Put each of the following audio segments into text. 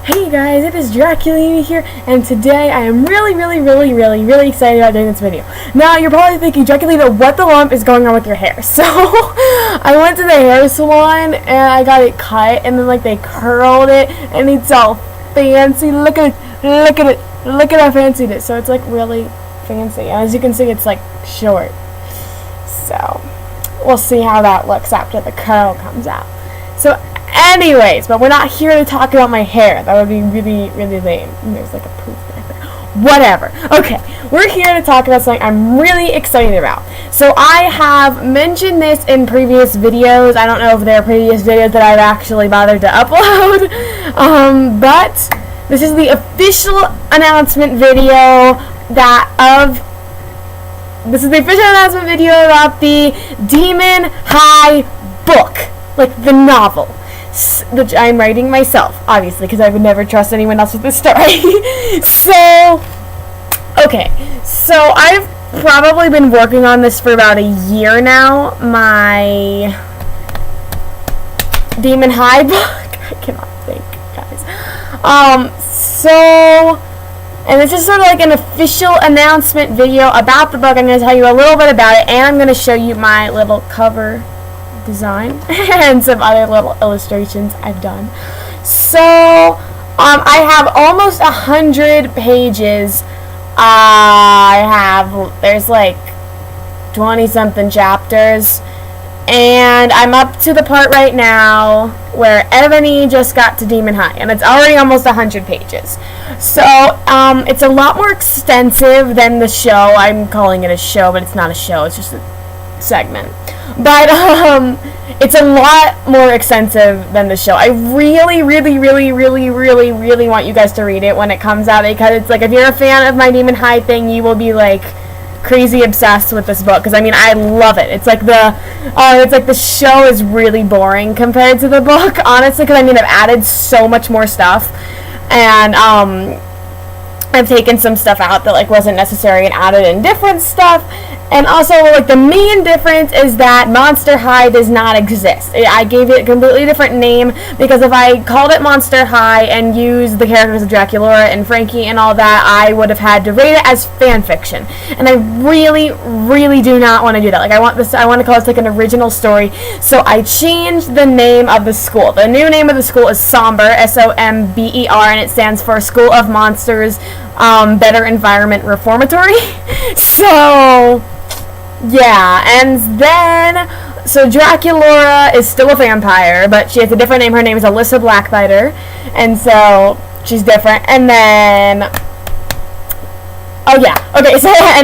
Hey guys, it is Draculini here, and today I am really excited about doing this video. Now, you're probably thinking, Draculina, what the lump is going on with your hair? So, I went to the hair salon, and I got it cut, and then, they curled it, and it's all fancy. Look at how fancy it is. So, it's, really fancy. And as you can see, it's, short. So, we'll see how that looks after the curl comes out. So, anyways, but we're not here to talk about my hair. That would be really lame. There's a poof back there. Whatever. Okay, we're here to talk about something I'm really excited about. So I have mentioned this in previous videos. I don't know if there are previous videos that I've actually bothered to upload. But this is the official announcement video This is the official announcement video about the Demon High book. The novel. Which I'm writing myself, obviously, because I would never trust anyone else with this story. So I've probably been working on this for about a year now. My Demon High book. I cannot think, guys. And this is sort of an official announcement video about the book. I'm going to tell you a little bit about it, and I'm going to show you my little cover design and some other little illustrations I've done. So I have almost 100 pages. There's 20 something chapters, and I'm up to the part right now where Ebony just got to Demon High, and it's already almost 100 pages. So it's a lot more extensive than the show. I'm calling it a show, but it's not a show, it's just a segment. But it's a lot more extensive than the show. I really want you guys to read it when it comes out, because it's if you're a fan of my Demon High thing, you will be crazy obsessed with this book, because I love it. It's the show is really boring compared to the book, honestly, because I've added so much more stuff, and I've taken some stuff out that wasn't necessary and added in different stuff. And also, the main difference is that Monster High does not exist. I gave it a completely different name, because if I called it Monster High and used the characters of Draculaura and Frankie and all that, I would have had to rate it as fan fiction. And I really do not want to do that. I want to call this an original story. So I changed the name of the school. The new name of the school is Somber, SOMBER, and it stands for School of Monsters, Better Environment Reformatory. So yeah, and then, so Draculaura is still a vampire, but she has a different name. Her name is Alyssa Blackbiter, and so she's different. And then, and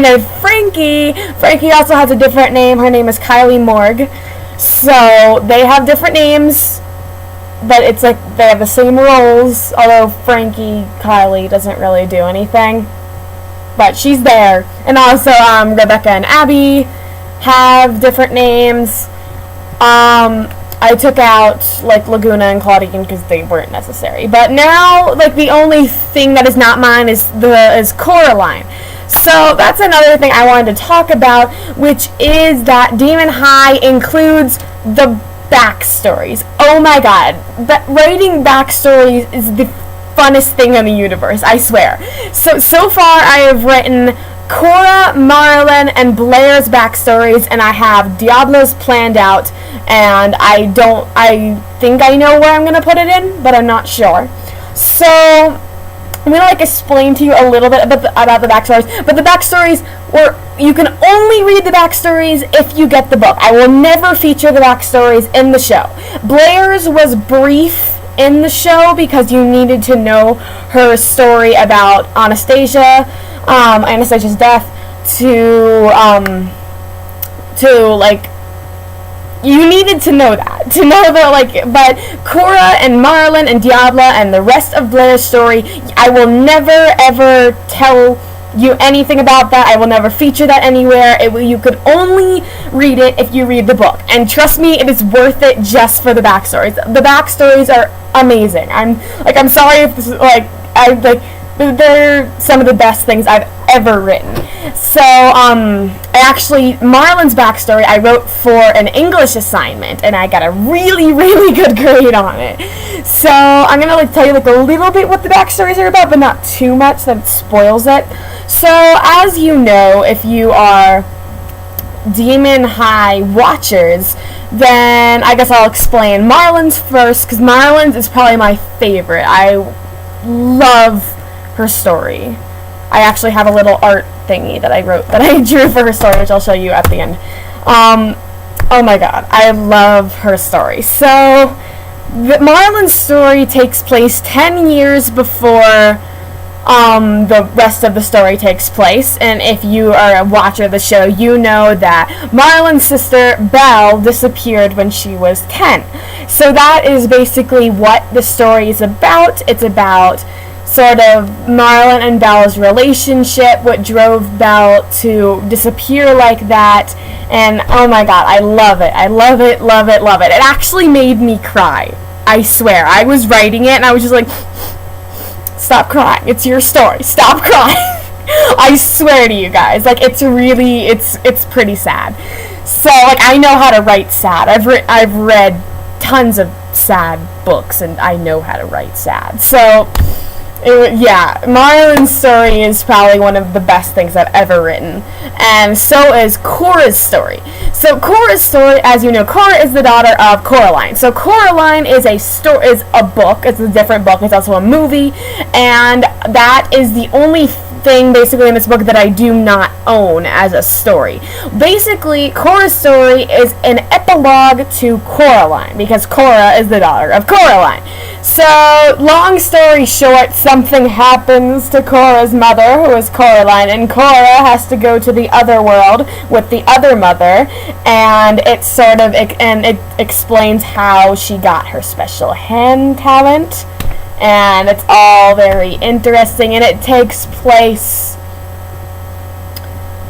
then Frankie also has a different name. Her name is Kylie Morgue. So they have different names, but it's they have the same roles, although Kylie doesn't really do anything. But she's there. And also, Rebecca and Abby have different names. I took out, Laguna and Claudine because they weren't necessary. But now, the only thing that is not mine is Coraline. So that's another thing I wanted to talk about, which is that Demon High includes the backstories. Oh my god. Writing backstories is the funnest thing in the universe, I swear. So far I have written Cora, Marlon, and Blair's backstories, and I have Diablo's planned out, and I think I know where I'm gonna put it in, but I'm not sure. So I'm gonna explain to you a little bit about the backstories, but the backstories you can only read the backstories if you get the book. I will never feature the backstories in the show. Blair's was brief in the show because you needed to know her story about Anastasia's death you needed to know that, but Cora and Marlon and Diablo and the rest of Blair's story, I will never ever tell you anything about that. I will never feature that anywhere. You could only read it if you read the book, and trust me, it is worth it just for the backstories. The backstories are amazing. I'm sorry if this is they're some of the best things I've ever written. So, actually, Marlon's backstory I wrote for an English assignment, and I got a really, really good grade on it. So, I'm gonna tell you a little bit what the backstories are about, but not too much that it spoils it. So, as you know, if you are Demon High watchers, then I guess I'll explain Marlon's first, because Marlon's is probably my favorite. I love her story. I actually have a little art thingy that I drew for her story, which I'll show you at the end. Oh my god, I love her story. So, Marlon's story takes place 10 years before the rest of the story takes place, and if you are a watcher of the show, you know that Marlon's sister Belle disappeared when she was 10. So that is basically what the story is about. It's about sort of Marlon and Belle's relationship, what drove Belle to disappear like that, and oh my god, I love it. I love it, love it, love it. It actually made me cry. I swear. I was writing it and I was just like, stop crying. It's your story. Stop crying. I swear to you guys. It's pretty sad. So, I know how to write sad. I've read tons of sad books, and I know how to write sad. So, Marlon's story is probably one of the best things I've ever written. And so is Cora's story. So Cora's story, as you know, Cora is the daughter of Coraline. So Coraline is a book. It's a different book. It's also a movie. And that is the only thing basically in this book that I do not own as a story. Basically, Cora's story is an epilogue to Coraline, because Cora is the daughter of Coraline. So, long story short, something happens to Cora's mother, who is Coraline, and Cora has to go to the other world with the other mother, and it explains how she got her special hand talent. And it's all very interesting, and it takes place,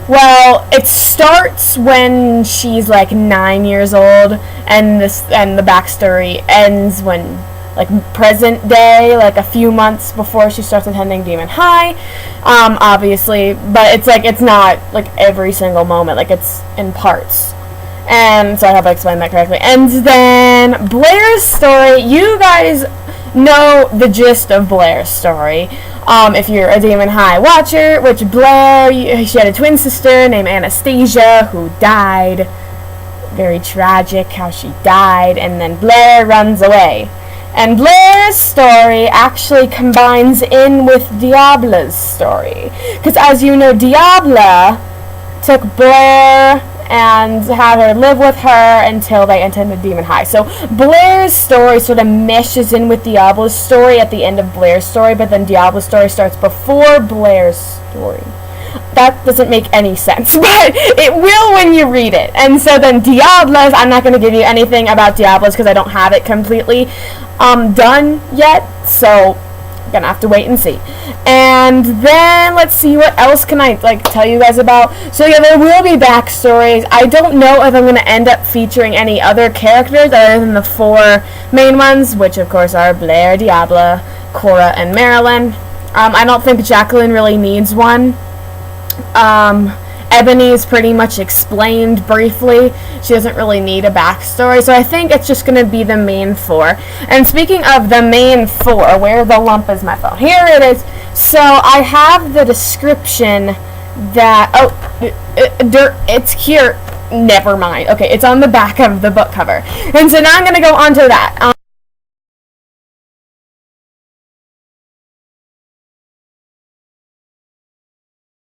well, it starts when she's 9 years old, and the backstory ends when, present day, a few months before she starts attending Demon High, obviously, but it's not, every single moment, it's in parts. And so I hope I explained that correctly. And then Blair's story, you guys know the gist of Blair's story. If you're a Demon High watcher, which Blair, she had a twin sister named Anastasia who died. Very tragic how she died, and then Blair runs away. And Blair's story actually combines in with Diabla's story. Because as you know, Diabla took Blair and had her live with her until they attended Demon High. So Blair's story sort of meshes in with Diablo's story at the end of Blair's story, but then Diablo's story starts before Blair's story. That doesn't make any sense, but it will when you read it. And so then Diabla's, I'm not going to give you anything about Diabla's because I don't have it completely done yet, so I'm gonna have to wait and see. And then let's see, what else can I tell you guys about. So yeah, there will be backstories. I don't know if I'm gonna end up featuring any other characters other than the 4 main ones, which of course are Blair, Diabla, Cora, and Marilyn. I don't think Jacqueline really needs one. Ebony is pretty much explained briefly. She doesn't really need a backstory, so I think it's just going to be the main 4. And speaking of the main 4, where the lump is my phone? Here it is. So I have the description that, it's here. Never mind. Okay, it's on the back of the book cover. And so now I'm going to go on to that.